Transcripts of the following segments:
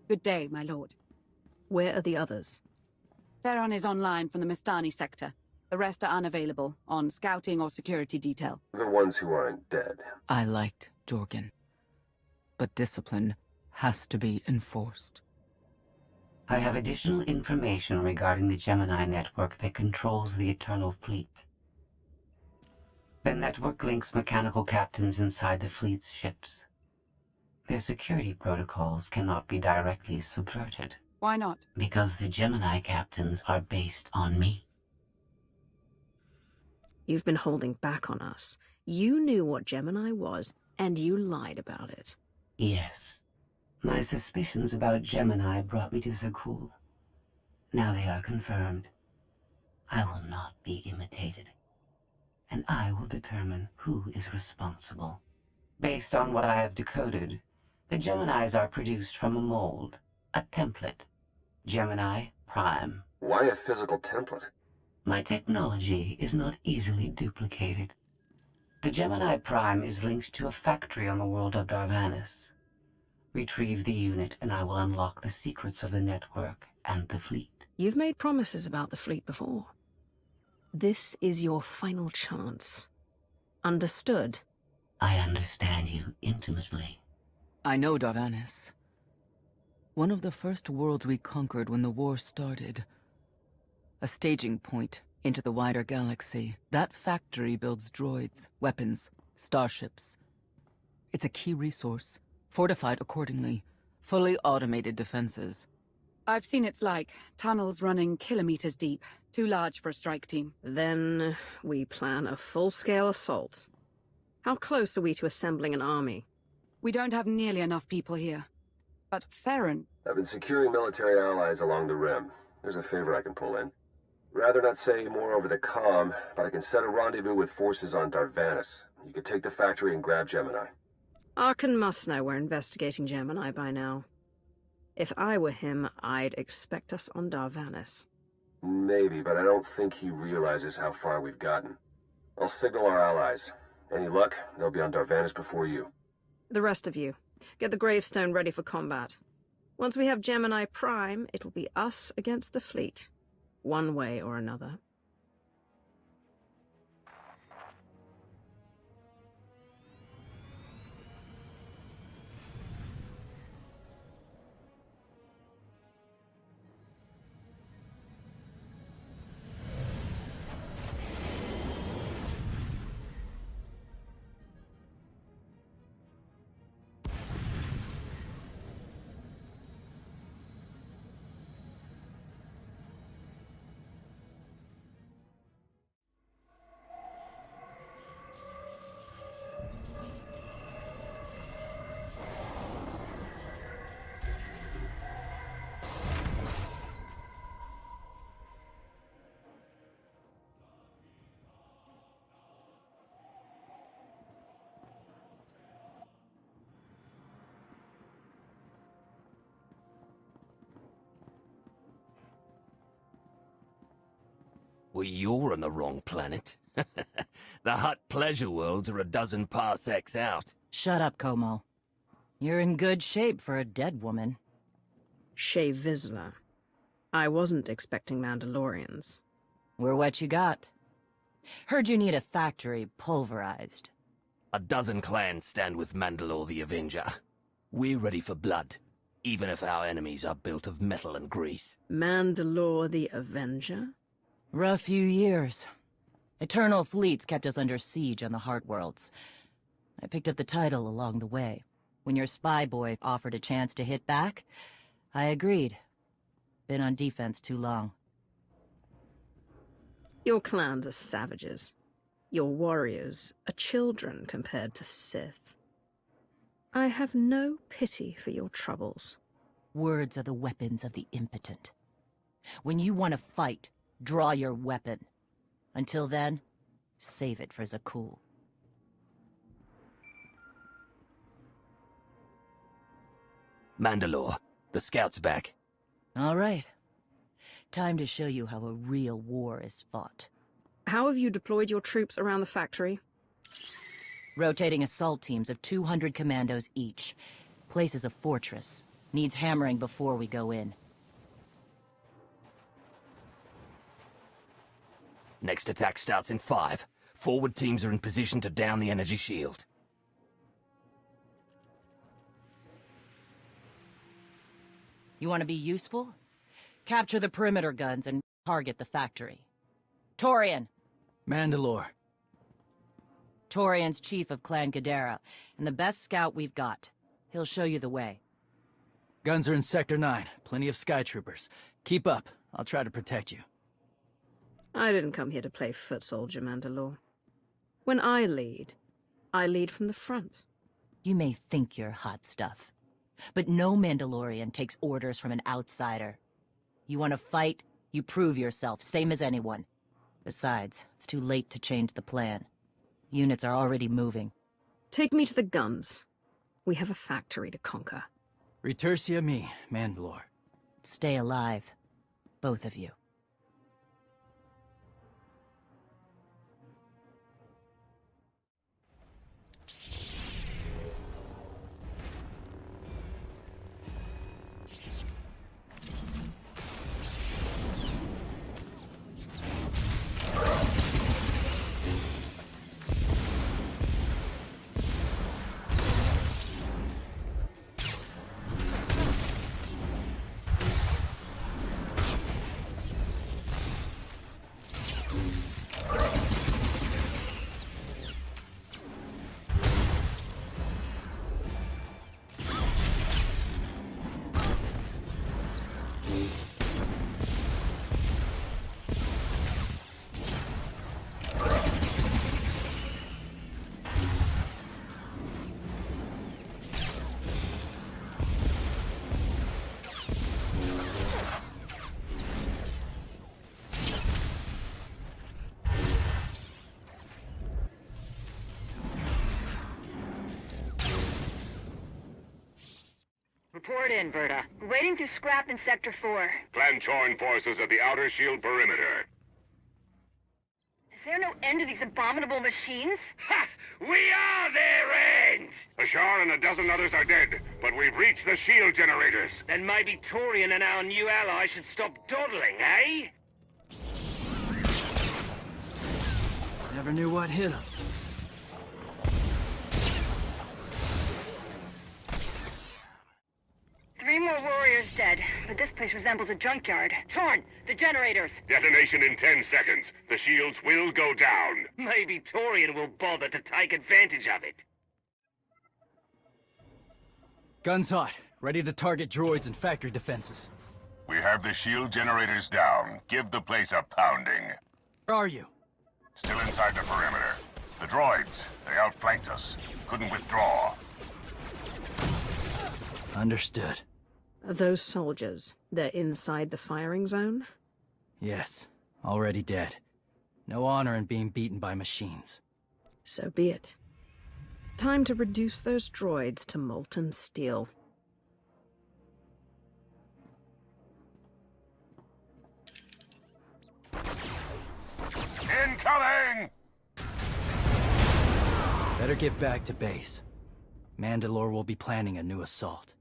Good day, my lord. Where are the others? Theron is online from the Mistani sector. The rest are unavailable, on scouting or security detail. The ones who aren't dead. I liked Jorgen. But discipline has to be enforced. I have additional information regarding the Gemini network that controls the Eternal Fleet. The network links mechanical captains inside the fleet's ships. Their security protocols cannot be directly subverted. Why not? Because the Gemini captains are based on me. You've been holding back on us. You knew what Gemini was, and you lied about it. Yes. My suspicions about Gemini brought me to Zakul. Now they are confirmed. I will not be imitated. And I will determine who is responsible. Based on what I have decoded, the Geminis are produced from a mold, a template. Gemini Prime. Why a physical template? My technology is not easily duplicated. The Gemini Prime is linked to a factory on the world of Darvanis. Retrieve the unit and I will unlock the secrets of the network and the fleet. You've made promises about the fleet before. This is your final chance. Understood? I understand you intimately. I know Darvanis. One of the first worlds we conquered when the war started. A staging point into the wider galaxy. That factory builds droids, weapons, starships. It's a key resource, fortified accordingly, fully automated defenses. I've seen it's like tunnels running kilometers deep, too large for a strike team. Then we plan a full-scale assault. How close are we to assembling an army? We don't have nearly enough people here. But Theron... I've been securing military allies along the rim. There's a favor I can pull in. Rather not say more over the comm, but I can set a rendezvous with forces on Darvanis. You could take the factory and grab Gemini. Arkan must know we're investigating Gemini by now. If I were him, I'd expect us on Darvanis. Maybe, but I don't think he realizes how far we've gotten. I'll signal our allies. Any luck, they'll be on Darvanis before you. The rest of you, get the gravestone ready for combat. Once we have Gemini Prime, it'll be us against the fleet. One way or another. Well, you're on the wrong planet. The Hutt pleasure worlds are a dozen parsecs out. Shut up, Como. You're in good shape for a dead woman. Shay Vizsla. I wasn't expecting Mandalorians. We're what you got. Heard you need a factory pulverized. A dozen clans stand with Mandalore the Avenger. We're ready for blood, even if our enemies are built of metal and grease. Mandalore the Avenger? Rough few years. Eternal fleets kept us under siege on the Heart Worlds. I picked up the title along the way. When your spy boy offered a chance to hit back, I agreed. Been on defense too long. Your clans are savages. Your warriors are children compared to Sith. I have no pity for your troubles. Words are the weapons of the impotent. When you want to fight, draw your weapon. Until then, save it for Zakul. Mandalore, the scout's back. All right. Time to show you how a real war is fought. How have you deployed your troops around the factory? Rotating assault teams of 200 commandos each. Place is a fortress. Needs hammering before we go in. Next attack starts in 5. Forward teams are in position to down the energy shield. You want to be useful? Capture the perimeter guns and target the factory. Torian! Mandalore. Torian's chief of Clan Ghidorah, and the best scout we've got. He'll show you the way. Guns are in Sector 9. Plenty of Sky Troopers. Keep up. I'll try to protect you. I didn't come here to play foot soldier, Mandalore. When I lead from the front. You may think you're hot stuff, but no Mandalorian takes orders from an outsider. You want to fight, you prove yourself, same as anyone. Besides, it's too late to change the plan. Units are already moving. Take me to the guns. We have a factory to conquer. Retursia me, Mandalore. Stay alive, both of you. Report in, Verta. We're waiting through scrap in Sector 4. Clan Chorin forces at the outer shield perimeter. Is there no end to these abominable machines? Ha! We are their end! Ashar and a dozen others are dead, but we've reached the shield generators. Then maybe Torian and our new ally should stop dawdling, eh? Never knew what hit him. Three more warriors dead, but this place resembles a junkyard. Torn! The generators! Detonation in 10 seconds. The shields will go down. Maybe Torian will bother to take advantage of it. Guns hot. Ready to target droids and factory defenses. We have the shield generators down. Give the place a pounding. Where are you? Still inside the perimeter. The droids, they outflanked us. Couldn't withdraw. Understood. Those soldiers, they're inside the firing zone? Yes. Already dead. No honor in being beaten by machines. So be it. Time to reduce those droids to molten steel. Incoming! Better get back to base. Mandalore will be planning a new assault.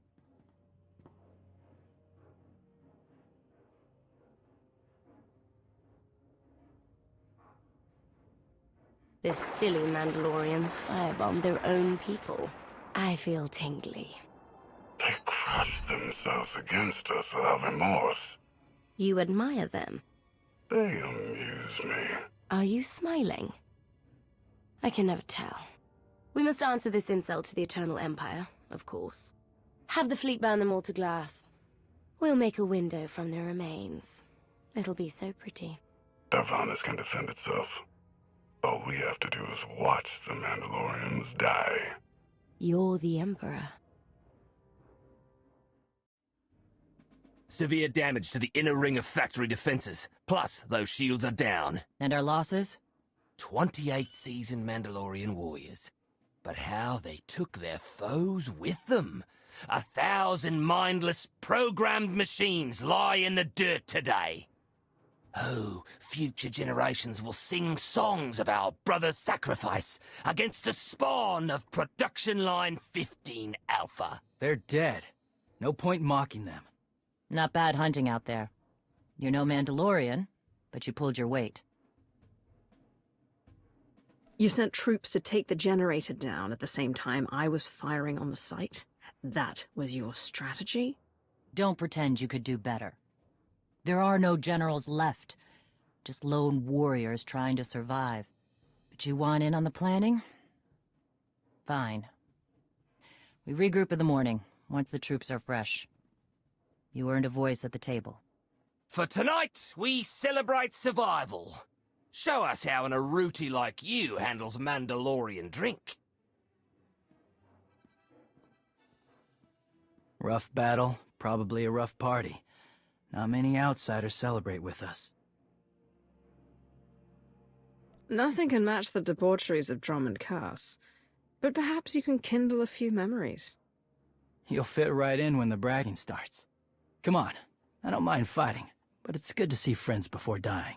The silly Mandalorians firebombed their own people. I feel tingly. They crushed themselves against us without remorse. You admire them. They amuse me. Are you smiling? I can never tell. We must answer this insult to the Eternal Empire, of course. Have the fleet burn them all to glass. We'll make a window from their remains. It'll be so pretty. Darvanis can defend itself. All we have to do is watch the Mandalorians die. You're the Emperor. Severe damage to the inner ring of factory defenses. Plus, those shields are down. And our losses? 28 seasoned Mandalorian warriors. But how they took their foes with them. 1,000 mindless, programmed machines lie in the dirt today. Oh, future generations will sing songs of our brother's sacrifice against the spawn of Production Line 15 Alpha. They're dead. No point mocking them. Not bad hunting out there. You're no Mandalorian, but you pulled your weight. You sent troops to take the generator down at the same time I was firing on the site? That was your strategy? Don't pretend you could do better. There are no generals left. Just lone warriors trying to survive. But you want in on the planning? Fine. We regroup in the morning, once the troops are fresh. You earned a voice at the table. For tonight, we celebrate survival. Show us how an Aruti like you handles Mandalorian drink. Rough battle, probably a rough party. Not many outsiders celebrate with us. Nothing can match the debaucheries of Drummond Cass, but perhaps you can kindle a few memories. You'll fit right in when the bragging starts. Come on, I don't mind fighting, but it's good to see friends before dying.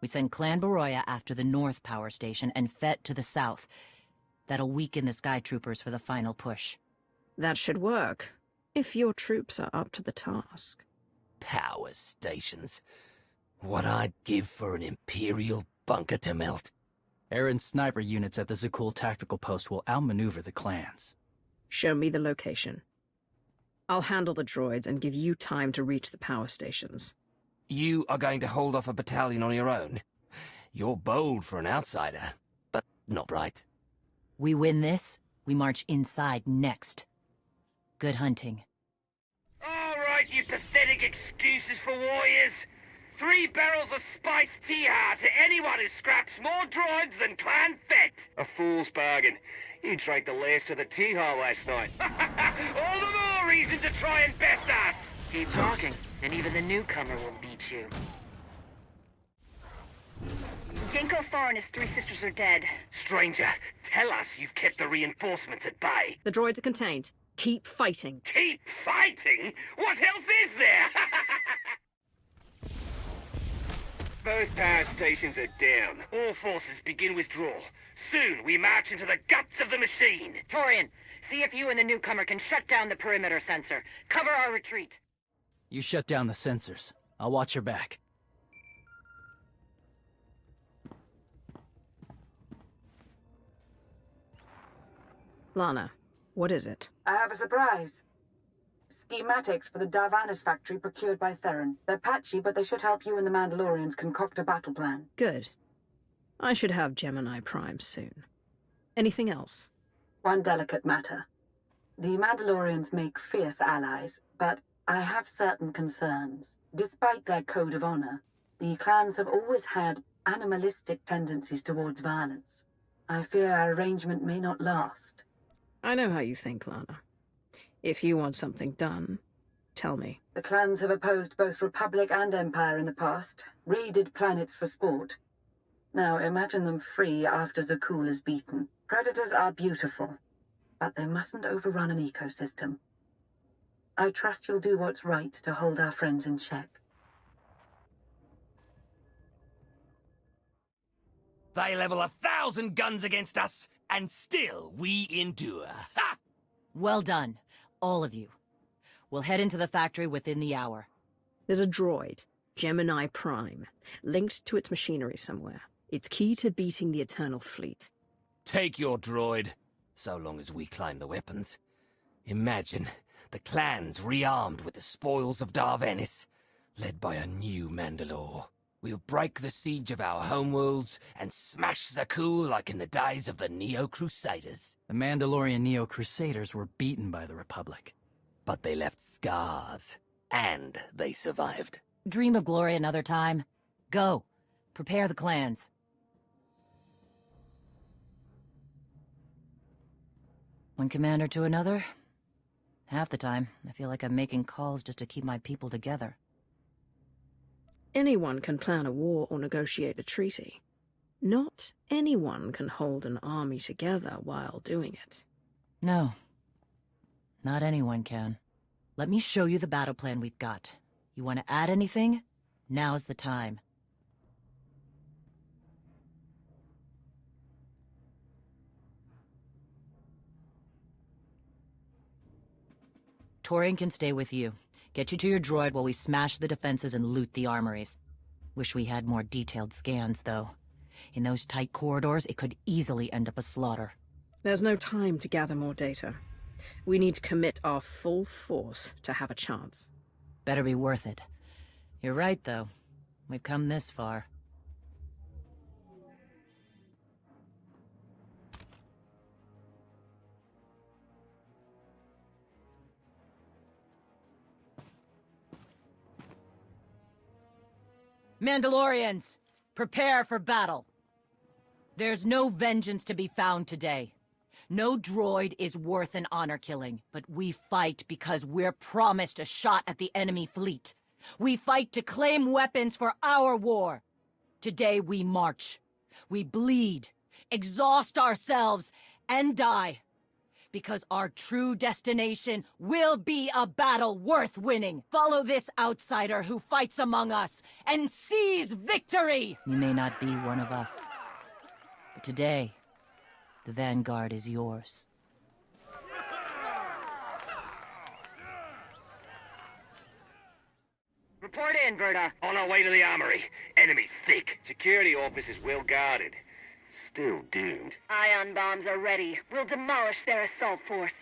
We send Clan Baroya after the North Power Station and Fett to the south. That'll weaken the Sky Troopers for the final push. That should work, if your troops are up to the task. Power stations. What I'd give for an Imperial bunker to melt. Aaron's sniper units at the Zakul tactical post will outmaneuver the clans. Show me the location. I'll handle the droids and give you time to reach the power stations. You are going to hold off a battalion on your own? You're bold for an outsider, but not right. We win this, we march inside next. Good hunting. All right, you pathetic excuses for warriors. 3 barrels of spiced Tiha to anyone who scraps more droids than Clan Fett. A fool's bargain. You drank the last of the Tiha last night. All the more reason to try and best us. Keep talking, and even the newcomer will beat you. Genko Thor and his 3 sisters are dead. Stranger, tell us you've kept the reinforcements at bay. The droids are contained. Keep fighting. Keep fighting? What else is there? Both power stations are down. All forces begin withdrawal. Soon we march into the guts of the machine. Torian, see if you and the newcomer can shut down the perimeter sensor. Cover our retreat. You shut down the sensors. I'll watch your back. Lana, what is it? I have a surprise. Schematics for the Darvanis factory procured by Theron. They're patchy, but they should help you and the Mandalorians concoct a battle plan. Good. I should have Gemini Prime soon. Anything else? One delicate matter. The Mandalorians make fierce allies, but I have certain concerns. Despite their code of honor, the clans have always had animalistic tendencies towards violence. I fear our arrangement may not last. I know how you think, Lana. If you want something done, tell me. The clans have opposed both Republic and Empire in the past, raided planets for sport. Now imagine them free after Zakul is beaten. Predators are beautiful, but they mustn't overrun an ecosystem. I trust you'll do what's right to hold our friends in check. They level 1,000 guns against us, and still we endure. Ha! Well done, all of you. We'll head into the factory within the hour. There's a droid, Gemini Prime, linked to its machinery somewhere. It's key to beating the Eternal Fleet. Take your droid, so long as we claim the weapons. Imagine the clans rearmed with the spoils of Darvanis, led by a new Mandalore. We'll break the siege of our homeworlds and smash Zakul like in the days of the Neo-Crusaders. The Mandalorian Neo-Crusaders were beaten by the Republic. But they left scars, and they survived. Dream of glory another time. Go. Prepare the clans. One commander to another, Half the time, I feel like I'm making calls just to keep my people together. Anyone can plan a war or negotiate a treaty. Not anyone can hold an army together while doing it. No. Not anyone can. Let me show you the battle plan we've got. You want to add anything? Now's the time. Torian can stay with you. Get you to your droid while we smash the defenses and loot the armories. Wish we had more detailed scans, though. In those tight corridors, it could easily end up a slaughter. There's no time to gather more data. We need to commit our full force to have a chance. Better be worth it. You're right, though. We've come this far. Mandalorians, prepare for battle. There's no vengeance to be found today. No droid is worth an honor killing, but we fight because we're promised a shot at the enemy fleet. We fight to claim weapons for our war. Today we march. We bleed, exhaust ourselves, and die. Because our true destination will be a battle worth winning. Follow this outsider who fights among us and seize victory! You may not be one of us, but today, the Vanguard is yours. Report in, Verda. On our way to the armory. Enemy's thick. Security office is well guarded. Still doomed. Ion bombs are ready. We'll demolish their assault force.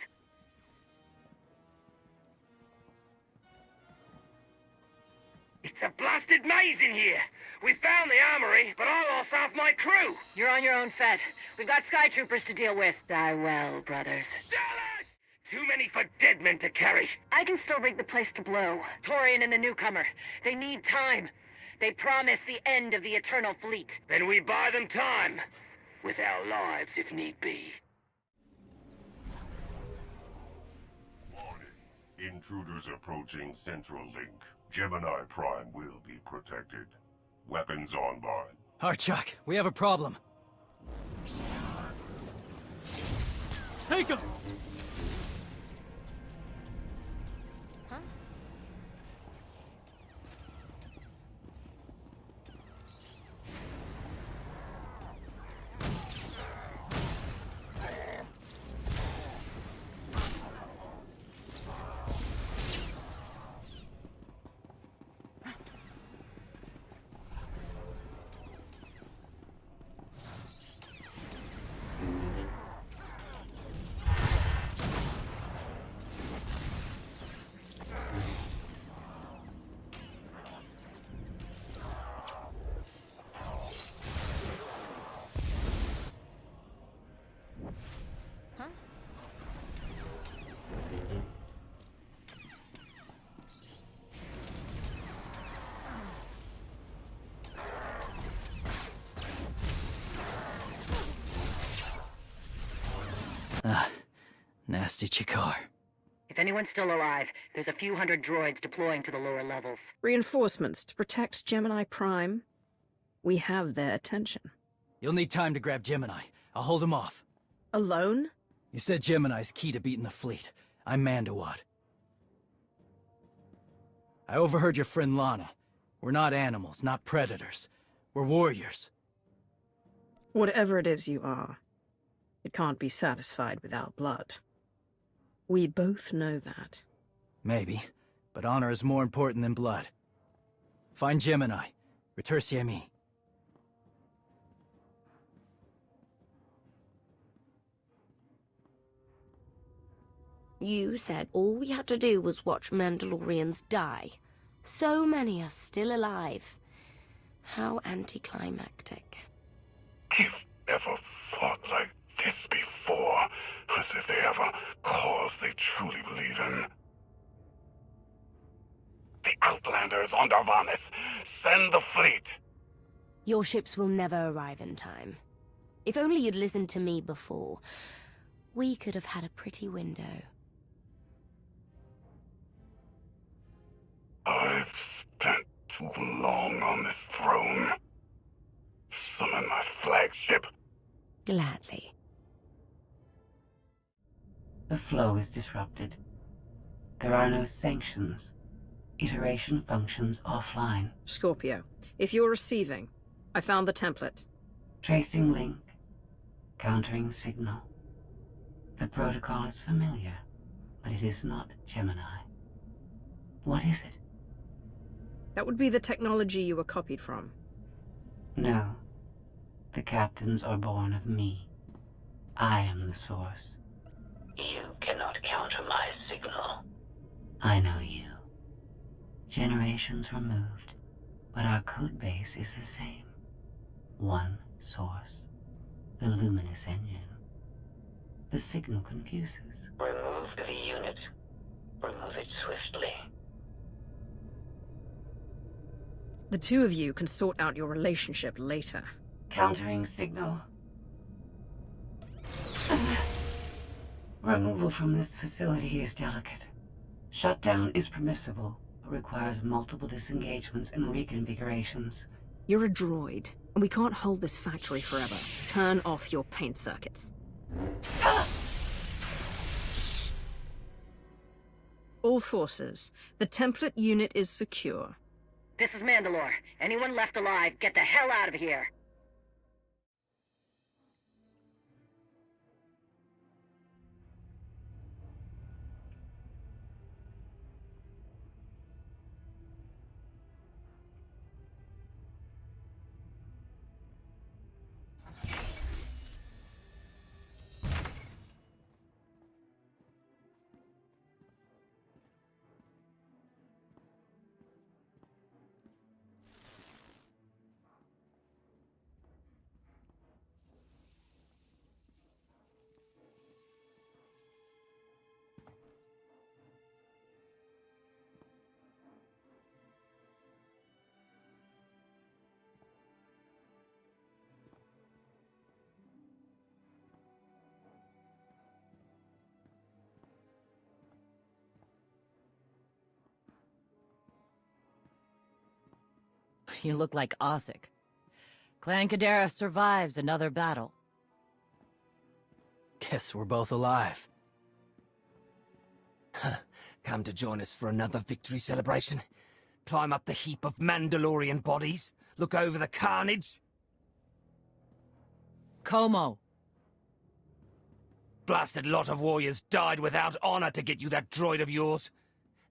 It's a blasted maze in here. We found the armory, but I lost half my crew. You're on your own, Fett. We've got sky troopers to deal with. Die well, brothers. Dallas! Too many for dead men to carry. I can still rig the place to blow. Torian and the newcomer. They need time. They promise the end of the Eternal Fleet. Then we buy them time. With our lives, if need be. Warning. Intruders approaching Central Link. Gemini Prime will be protected. Weapons online. Harchak, we have a problem. Take him! Nasty Chikar. If anyone's still alive, there's a few hundred droids deploying to the lower levels. Reinforcements to protect Gemini Prime. We have their attention. You'll need time to grab Gemini. I'll hold him off. Alone? You said Gemini's key to beating the fleet. I'm Mandawad. I overheard your friend Lana. We're not animals, not predators. We're warriors. Whatever it is you are, it can't be satisfied without blood. We both know that. Maybe, but honor is more important than blood. Find Gemini. Retursi me. You said all we had to do was watch Mandalorians die. So many are still alive. How anticlimactic. I've never fought like this before, as if they have a cause they truly believe in. The Outlanders on Darvanis. Send the fleet. Your ships will never arrive in time. If only you'd listened to me before, we could have had a pretty window. too long on this throne. Summon my flagship. Gladly. The flow is disrupted. There are no sanctions. Iteration functions offline. Scorpio, if you're receiving, I found the template. Tracing link. Countering signal. The protocol is familiar, but it is not Gemini. What is it? That would be the technology you were copied from. No. The captains are born of me. I am the source. You cannot counter my signal. I know you. Generations removed, but our code base is the same. One source. The luminous engine. The signal confuses. Remove the unit. Remove it swiftly. The two of you can sort out your relationship later. Countering signal. Removal from this facility is delicate. Shutdown is permissible, but requires multiple disengagements and reconfigurations. You're a droid, and we can't hold this factory forever. Turn off your paint circuits. All forces, the template unit is secure. This is Mandalore. Anyone left alive, get the hell out of here. You look like Osik. Clan Kadera survives another battle. Guess we're both alive. Come to join us for another victory celebration? Climb up the heap of Mandalorian bodies? Look over the carnage? Como. Blasted lot of warriors died without honor to get you that droid of yours.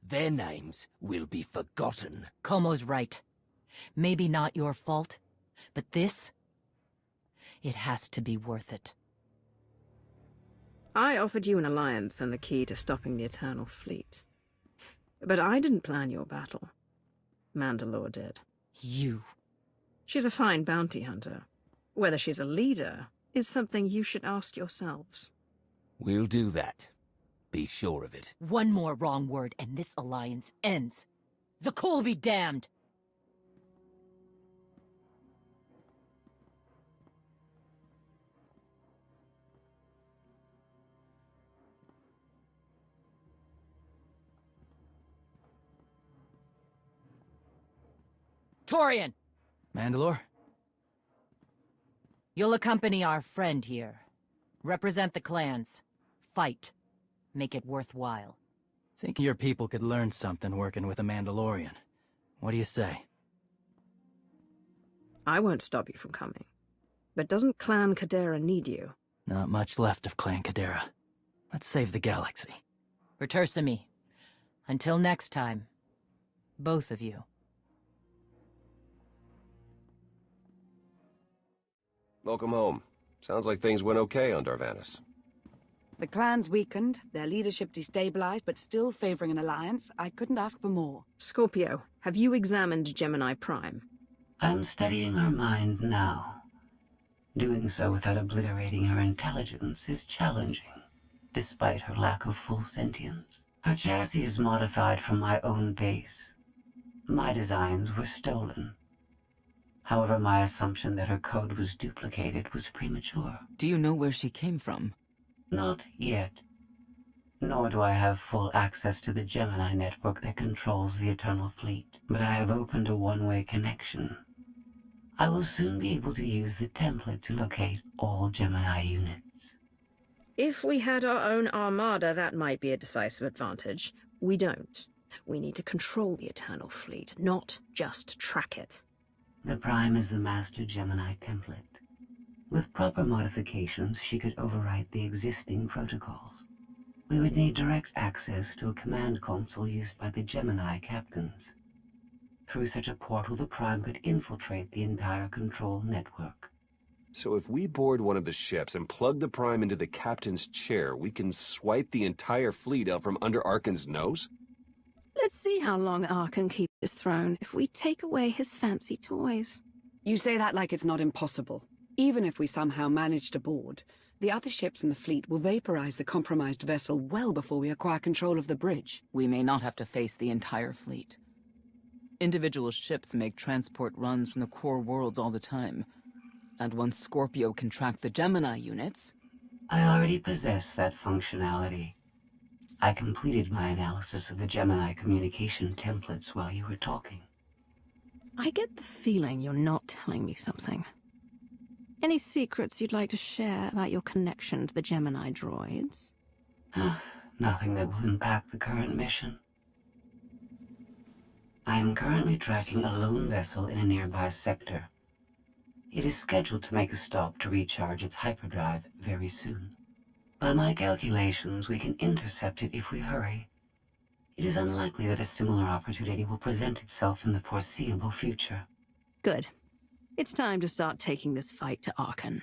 Their names will be forgotten. Como's right. Maybe not your fault, but this... it has to be worth it. I offered you an alliance and the key to stopping the Eternal Fleet. But I didn't plan your battle. Mandalore did. You. She's a fine bounty hunter. Whether she's a leader is something you should ask yourselves. We'll do that. Be sure of it. One more wrong word and this alliance ends. Zakul be damned! Torian! Mandalore? You'll accompany our friend here. Represent the clans. Fight. Make it worthwhile. Think your people could learn something working with a Mandalorian. What do you say? I won't stop you from coming. But doesn't Clan Kadera need you? Not much left of Clan Kadera. Let's save the galaxy. Retursami. Until next time. Both of you. Welcome home. Sounds like things went okay on Darvanis. The clans weakened, their leadership destabilized, but still favoring an alliance. I couldn't ask for more. Scorpio, have you examined Gemini Prime? I'm studying her mind now. Doing so without obliterating her intelligence is challenging, despite her lack of full sentience. Her chassis is modified from my own base. My designs were stolen. However, my assumption that her code was duplicated was premature. Do you know where she came from? Not yet. nor do I have full access to the Gemini network that controls the Eternal Fleet, but I have opened a one-way connection. I will soon be able to use the template to locate all Gemini units. If we had our own armada, that might be a decisive advantage. We don't. We need to control the Eternal Fleet, not just track it. The Prime is the master Gemini template. With proper modifications, she could overwrite the existing protocols. We would need direct access to a command console used by the Gemini captains. Through such a portal, the Prime could infiltrate the entire control network. So if we board one of the ships and plug the Prime into the captain's chair, we can swipe the entire fleet out from under Arkan's nose? Let's see how long Arkan keeps his throne if we take away his fancy toys. You say that like it's not impossible. Even if we somehow manage to board, the other ships in the fleet will vaporize the compromised vessel well before we acquire control of the bridge. We may not have to face the entire fleet. Individual ships make transport runs from the core worlds all the time. And once Scorpio can track the Gemini units... I already possess that functionality. I completed my analysis of the Gemini communication templates while you were talking. I get the feeling you're not telling me something. Any secrets you'd like to share about your connection to the Gemini droids? Nothing that will impact the current mission. I am currently tracking a lone vessel in a nearby sector. It is scheduled to make a stop to recharge its hyperdrive very soon. By my calculations, we can intercept it if we hurry. It is unlikely that a similar opportunity will present itself in the foreseeable future. Good. It's time to start taking this fight to Arkan.